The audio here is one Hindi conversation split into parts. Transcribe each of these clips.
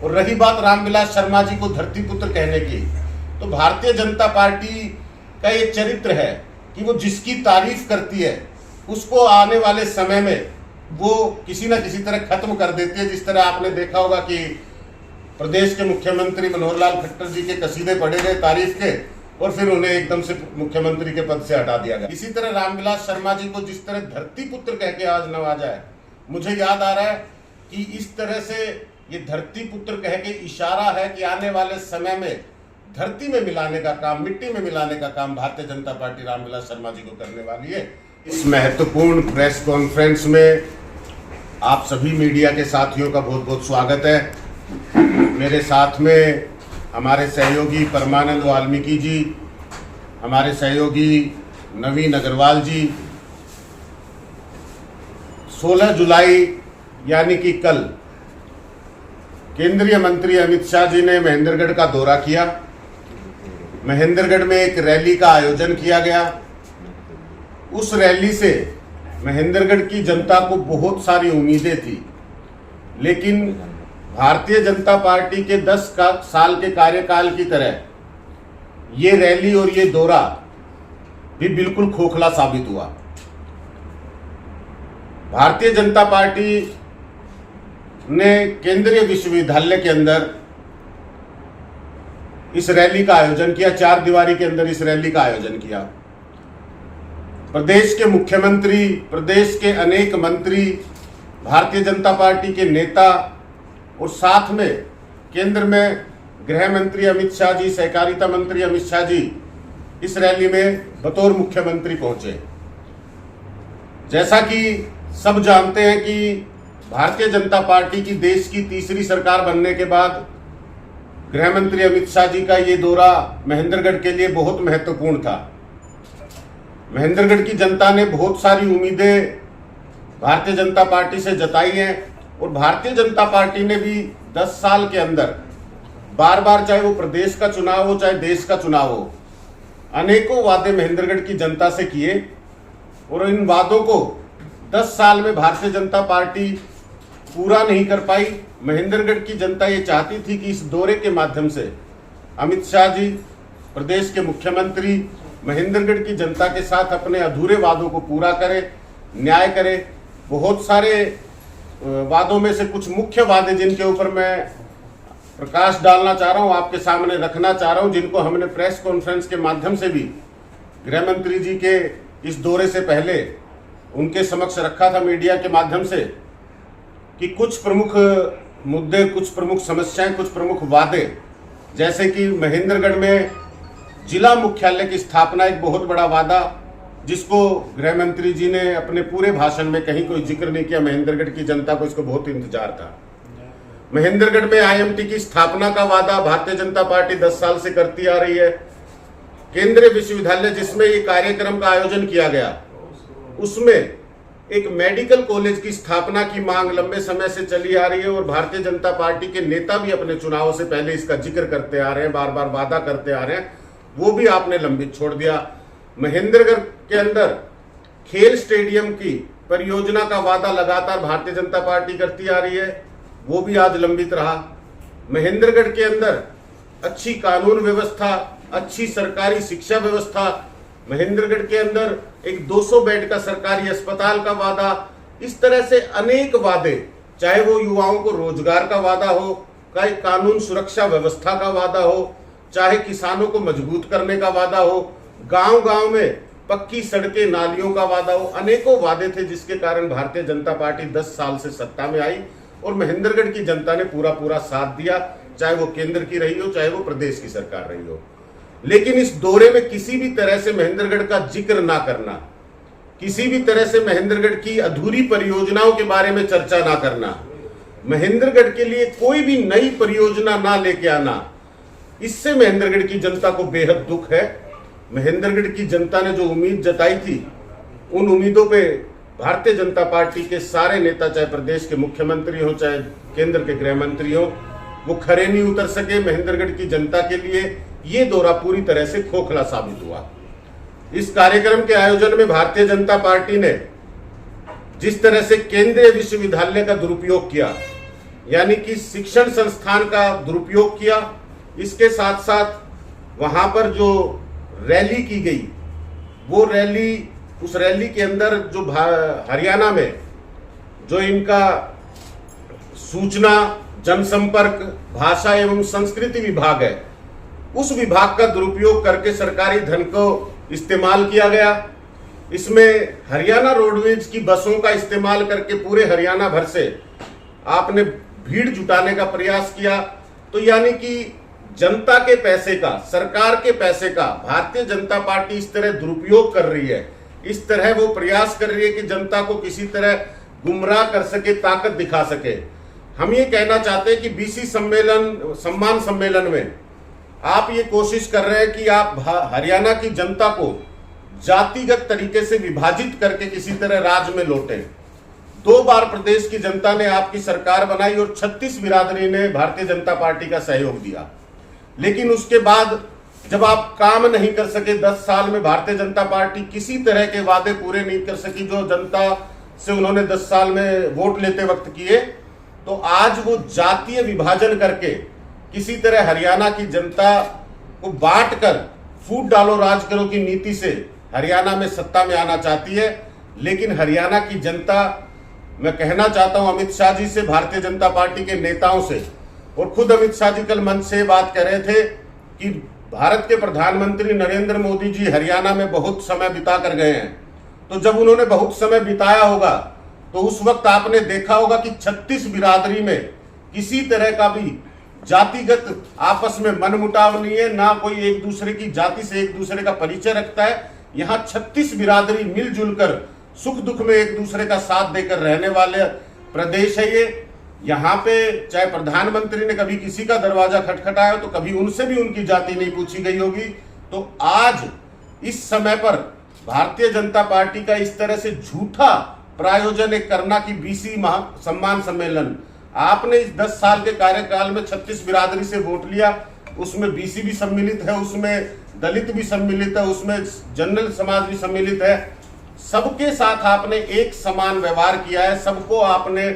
और रही बात रामविलास शर्मा जी को धरती पुत्र कहने की, तो भारतीय जनता पार्टी का ये चरित्र है कि वो जिसकी तारीफ करती है उसको आने वाले समय में वो किसी न किसी तरह खत्म कर देती है। जिस तरह आपने देखा होगा कि प्रदेश के मुख्यमंत्री मनोहर लाल खट्टर जी के कसीदे पढ़े गए तारीफ के और फिर उन्हें एकदम से मुख्यमंत्री के पद से हटा दिया गया। इसी तरह रामविलास शर्मा जी को जिस तरह धरती पुत्र कह के आज नवाजा है, मुझे याद आ रहा है कि इस तरह से ये धरती पुत्र कह के इशारा है कि आने वाले समय में धरती में मिलाने का काम, मिट्टी में मिलाने का काम भारतीय जनता पार्टी रामविलास शर्मा जी को करने वाली है। इस महत्वपूर्ण प्रेस कॉन्फ्रेंस में आप सभी मीडिया के साथियों का बहुत बहुत स्वागत है। मेरे साथ में हमारे सहयोगी परमानंद वाल्मीकि जी, हमारे सहयोगी नवीन अग्रवाल जी। 16 जुलाई यानी कि कल केंद्रीय मंत्री अमित शाह जी ने महेंद्रगढ़ का दौरा किया। महेंद्रगढ़ में एक रैली का आयोजन किया गया। उस रैली से महेंद्रगढ़ की जनता को बहुत सारी उम्मीदें थी, लेकिन भारतीय जनता पार्टी के 10 साल के कार्यकाल की तरह ये रैली और ये दौरा भी बिल्कुल खोखला साबित हुआ। भारतीय जनता पार्टी ने केंद्रीय विश्वविद्यालय के अंदर इस रैली का आयोजन किया, 4 दीवारी के अंदर इस रैली का आयोजन किया। प्रदेश के मुख्यमंत्री, प्रदेश के अनेक मंत्री, भारतीय जनता पार्टी के नेता और साथ में केंद्र में गृह मंत्री अमित शाह जी, सहकारिता मंत्री अमित शाह जी इस रैली में बतौर मुख्यमंत्री पहुंचे। जैसा कि सब जानते हैं कि भारतीय जनता पार्टी की देश की तीसरी सरकार बनने के बाद गृह मंत्री अमित शाह जी का ये दौरा महेंद्रगढ़ के लिए बहुत महत्वपूर्ण था। महेंद्रगढ़ की जनता ने बहुत सारी उम्मीदें भारतीय जनता पार्टी से जताई हैं और भारतीय जनता पार्टी ने भी 10 साल के अंदर बार बार, चाहे वो प्रदेश का चुनाव हो चाहे देश का चुनाव हो, अनेकों वादे महेंद्रगढ़ की जनता से किए और इन वादों को 10 साल में भारतीय जनता पार्टी पूरा नहीं कर पाई। महेंद्रगढ़ की जनता ये चाहती थी कि इस दौरे के माध्यम से अमित शाह जी, प्रदेश के मुख्यमंत्री, महेंद्रगढ़ की जनता के साथ अपने अधूरे वादों को पूरा करे, न्याय करे। बहुत सारे वादों में से कुछ मुख्य वादे जिनके ऊपर मैं प्रकाश डालना चाह रहा हूं, आपके सामने रखना चाह रहा हूं, जिनको हमने प्रेस कॉन्फ्रेंस के माध्यम से भी गृह मंत्री जी के इस दौरे से पहले उनके समक्ष रखा था मीडिया के माध्यम से, कि कुछ प्रमुख मुद्दे, कुछ प्रमुख समस्याएं, कुछ प्रमुख वादे, जैसे कि महेंद्रगढ़ में जिला मुख्यालय की स्थापना, एक बहुत बड़ा वादा जिसको गृह मंत्री जी ने अपने पूरे भाषण में कहीं कोई जिक्र नहीं किया। महेंद्रगढ़ की जनता को इसको बहुत इंतजार था। महेंद्रगढ़ में आईएमटी की स्थापना का वादा भारतीय जनता पार्टी 10 साल से करती आ रही है। केंद्रीय विश्वविद्यालय जिसमें ये कार्यक्रम का आयोजन किया गया, उसमें एक मेडिकल कॉलेज की स्थापना की मांग लंबे समय से चली आ रही है और भारतीय जनता पार्टी के नेता भी अपने चुनावों से पहले इसका जिक्र करते आ रहे हैं, बार बार वादा करते आ रहे हैं, वो भी आपने लंबित छोड़ दिया। महेंद्रगढ़ के अंदर खेल स्टेडियम की परियोजना का वादा लगातार भारतीय जनता पार्टी करती आ रही है, वो भी आज लंबित रहा। महेंद्रगढ़ के अंदर अच्छी कानून व्यवस्था, अच्छी सरकारी शिक्षा व्यवस्था, महेंद्रगढ़ के अंदर एक 200 बेड का सरकारी अस्पताल का वादा, इस तरह से अनेक वादे, चाहे वो युवाओं को रोजगार का वादा हो, चाहे कानून सुरक्षा व्यवस्था का वादा हो, चाहे किसानों को मजबूत करने का वादा हो, गांव-गांव में पक्की सड़कें, नालियों का वादा हो, अनेकों वादे थे जिसके कारण भारतीय जनता पार्टी 10 साल से सत्ता में आई और महेंद्रगढ़ की जनता ने पूरा साथ दिया, चाहे वो केंद्र की रही हो, चाहे वो प्रदेश की सरकार रही हो। लेकिन इस दौरे में किसी भी तरह से महेंद्रगढ़ का जिक्र ना करना, किसी भी तरह से महेंद्रगढ़ की अधूरी परियोजनाओं के बारे में चर्चा ना करना, महेंद्रगढ़ के लिए कोई भी नई परियोजना ना लेके आना, इससे महेंद्रगढ़ की जनता को बेहद दुख है। महेंद्रगढ़ की जनता ने जो उम्मीद जताई थी, उन उम्मीदों पे भारतीय जनता पार्टी के सारे नेता, चाहे प्रदेश के मुख्यमंत्री हो चाहे केंद्र के गृह मंत्री हो, वो खरे नहीं उतर सके। महेंद्रगढ़ की जनता के लिए ये दौरा पूरी तरह से खोखला साबित हुआ। इस कार्यक्रम के आयोजन में भारतीय जनता पार्टी ने जिस तरह से केंद्रीय विश्वविद्यालय का दुरुपयोग किया, यानी कि शिक्षण संस्थान का दुरुपयोग किया। इसके साथ साथ वहां पर जो रैली की गई, वो रैली, उस रैली के अंदर जो हरियाणा में जो इनका सूचना, जनसंपर्क, भाषा एवं संस्कृति विभाग है, उस विभाग का दुरुपयोग करके सरकारी धन को इस्तेमाल किया गया। इसमें हरियाणा रोडवेज की बसों का इस्तेमाल करके पूरे हरियाणा भर से आपने भीड़ जुटाने का प्रयास किया। तो यानी कि जनता के पैसे का, सरकार के पैसे का भारतीय जनता पार्टी इस तरह दुरुपयोग कर रही है, इस तरह वो प्रयास कर रही है कि जनता को किसी तरह गुमराह कर सके, ताकत दिखा सके। हम ये कहना चाहते हैं कि बीसी सम्मान सम्मेलन में आप ये कोशिश कर रहे हैं कि आप हरियाणा की जनता को जातिगत तरीके से विभाजित करके किसी तरह राज्य में लौटे। 2 बार प्रदेश की जनता ने आपकी सरकार बनाई और 36 बिरादरी ने भारतीय जनता पार्टी का सहयोग दिया, लेकिन उसके बाद जब आप काम नहीं कर सके, 10 साल में भारतीय जनता पार्टी किसी तरह के वादे पूरे नहीं कर सकी जो जनता से उन्होंने 10 साल में वोट लेते वक्त किए, तो आज वो जातीय विभाजन करके किसी तरह हरियाणा की जनता को बांटकर फूट डालो राज करो की नीति से हरियाणा में सत्ता में आना चाहती है। लेकिन हरियाणा की जनता, मैं कहना चाहता हूं अमित शाह जी से, भारतीय जनता पार्टी के नेताओं से, और खुद अमित शाह जी कल मंच से बात कर रहे थे कि भारत के प्रधानमंत्री नरेंद्र मोदी जी हरियाणा में बहुत समय बिता कर गए हैं। तो जब उन्होंने बहुत समय बिताया होगा तो उस वक्त आपने देखा होगा कि 36 बिरादरी में किसी तरह का भी जातिगत आपस में मनमुटाव नहीं है, ना कोई एक दूसरे की जाति से एक दूसरे का परिचय रखता है। यहाँ 36 बिरादरी मिलजुल कर सुख दुख में एक दूसरे का साथ देकर रहने वाले प्रदेश है ये। यहाँ पे चाहे प्रधानमंत्री ने कभी किसी का दरवाजा खटखटाया तो कभी उनसे भी उनकी जाति नहीं पूछी गई होगी। तो आज इस समय पर भारतीय जनता पार्टी का इस तरह से झूठा प्रायोजन एक करना कि बीसी सम्मान सम्मेलन, आपने इस 10 साल के कार्यकाल में 36 बिरादरी से वोट लिया, उसमें बीसी भी सम्मिलित है, उसमें दलित भी सम्मिलित है, उसमें जनरल समाज भी सम्मिलित है। सबके साथ आपने एक समान व्यवहार किया है, सबको आपने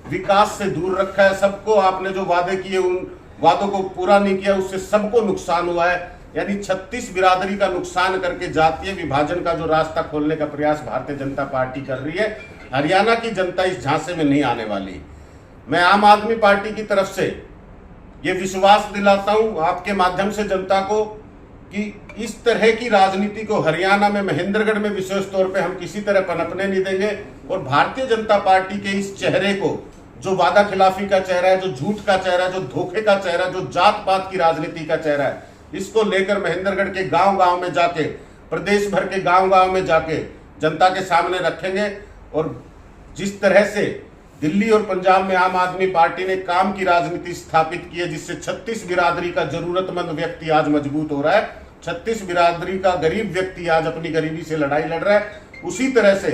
विकास से दूर रखा है, सबको आपने जो वादे किए उन वादों को पूरा नहीं किया, उससे सबको नुकसान हुआ है। यानी 36 बिरादरी का नुकसान करके जातीय विभाजन का जो रास्ता खोलने का प्रयास भारतीय जनता पार्टी कर रही है, हरियाणा की जनता इस झांसे में नहीं आने वाली। मैं आम आदमी पार्टी की तरफ से ये विश्वास दिलाता हूं आपके माध्यम से जनता को कि इस तरह की राजनीति को हरियाणा में, महेंद्रगढ़ में विशेष तौर पे हम किसी तरह पनपने नहीं देंगे। और भारतीय जनता पार्टी के इस चेहरे को, जो वादा खिलाफी का चेहरा है, जो झूठ का चेहरा है, जो धोखे का चेहरा है, जो जात पात की राजनीति का चेहरा है, इसको लेकर महेंद्रगढ़ के गांव-गांव में जाके, प्रदेश भर के गांव-गांव में जाके जनता के सामने रखेंगे। और जिस तरह से दिल्ली और पंजाब में आम आदमी पार्टी ने काम की राजनीति स्थापित की है, जिससे 36 बिरादरी का जरूरतमंद व्यक्ति आज मजबूत हो रहा है, 36 बिरादरी का गरीब व्यक्ति आज अपनी गरीबी से लड़ाई लड़ रहा है, उसी तरह से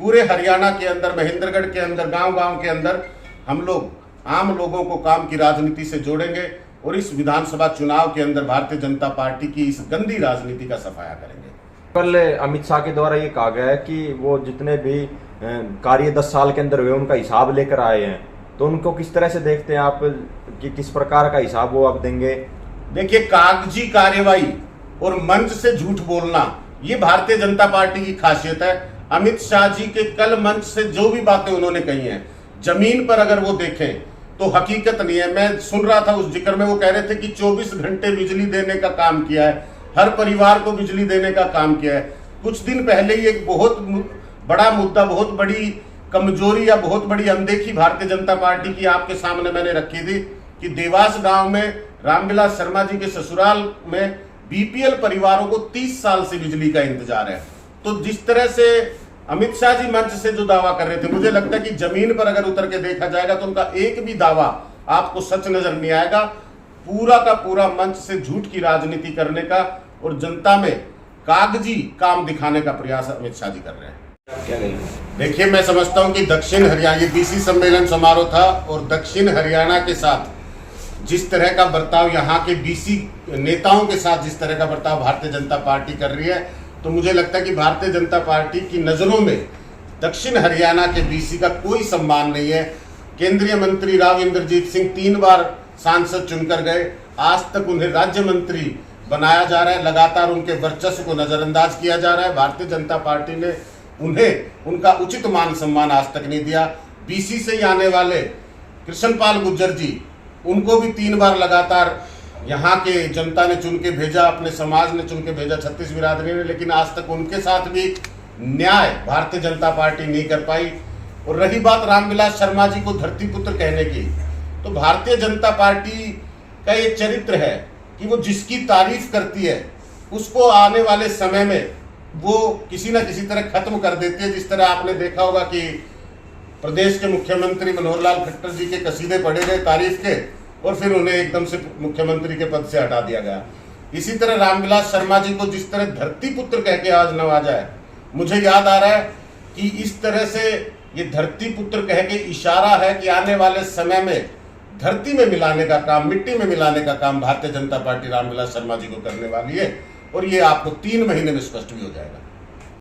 पूरे हरियाणा के अंदर, महेंद्रगढ़ के अंदर, गांव-गांव के अंदर हम लोग आम लोगों को काम की राजनीति से जोड़ेंगे और इस विधानसभा चुनाव के अंदर भारतीय जनता पार्टी की इस गंदी राजनीति का सफाया करेंगे। कल अमित शाह के द्वारा ये कहा गया है कि वो जितने भी कार्य 10 साल के अंदर हुए उनका हिसाब लेकर आए हैं, तो उनको किस तरह से देखते हैं आप कि किस प्रकार का हिसाब वो आप देंगे? देखिए, कागजी कार्यवाही और मंच से झूठ बोलना ये भारतीय जनता पार्टी की खासियत है। अमित शाह जी के कल मंच से जो भी बातें उन्होंने कही हैं, जमीन पर अगर वो देखें तो हकीकत नहीं है। मैं सुन रहा था उस जिक्र में, वो कह रहे थे कि 24 घंटे बिजली देने का काम किया है, हर परिवार को बिजली देने का काम किया है। कुछ दिन पहले ही एक बहुत बड़ा मुद्दा, बहुत बड़ी कमजोरी या बहुत बड़ी अनदेखी भारतीय जनता पार्टी की आपके सामने मैंने रखी थी कि देवास गांव में रामविलास शर्मा जी के ससुराल में बीपीएल परिवारों को 30 साल से बिजली का इंतजार है। तो जिस तरह से अमित शाह जी मंच से जो दावा कर रहे थे, मुझे लगता है कि जमीन पर अगर उतर के देखा जाएगा तो उनका एक भी दावा आपको सच नजर नहीं आएगा। पूरा का पूरा मंच से झूठ की राजनीति करने का और जनता में कागजी काम दिखाने का प्रयास अमित शाह जी कर रहे हैं। देखिए, मैं समझता हूं कि दक्षिण हरियाणा, ये बीसी सम्मेलन समारोह था और दक्षिण हरियाणा के साथ जिस तरह का बर्ताव, यहाँ के बीसी नेताओं के साथ जिस तरह का बर्ताव भारतीय जनता पार्टी कर रही है, तो मुझे लगता है कि भारतीय जनता पार्टी की नजरों में दक्षिण हरियाणा के बीसी का कोई सम्मान नहीं है। केंद्रीय मंत्री राव इंद्रजीत सिंह 3 बार सांसद चुनकर गए, आज तक उन्हें राज्य मंत्री बनाया जा रहा है, लगातार उनके वर्चस्व को नजरअंदाज किया जा रहा है। भारतीय जनता पार्टी ने उन्हें उनका उचित मान सम्मान आज तक नहीं दिया। बीसी से ही आने वाले कृष्णपाल गुर्जर जी, उनको भी 3 बार लगातार यहाँ के जनता ने चुन के भेजा, अपने समाज ने चुन के भेजा, छत्तीस बिरादरी ने, लेकिन आज तक उनके साथ भी न्याय भारतीय जनता पार्टी नहीं कर पाई। और रही बात रामविलास शर्मा जी को धरती पुत्र कहने की, तो भारतीय जनता पार्टी का एक चरित्र है कि वो जिसकी तारीफ करती है उसको आने वाले समय में वो किसी न किसी तरह खत्म कर देती है। जिस तरह आपने देखा होगा कि प्रदेश के मुख्यमंत्री मनोहर लाल खट्टर जी के कसीदे पढ़े गए तारीफ के और फिर उन्हें एकदम से मुख्यमंत्री के पद से हटा दिया गया। इसी तरह रामविलास शर्मा जी को जिस तरह धरती पुत्र कह के आज नवाजा है, मुझे याद आ रहा है कि इस तरह से ये धरती पुत्र कह के इशारा है कि आने वाले समय में धरती में मिलाने का काम, मिट्टी में मिलाने का काम भारतीय जनता पार्टी रामविलास शर्मा जी को करने वाली है, और ये आपको 3 महीने में स्पष्ट भी हो जाएगा।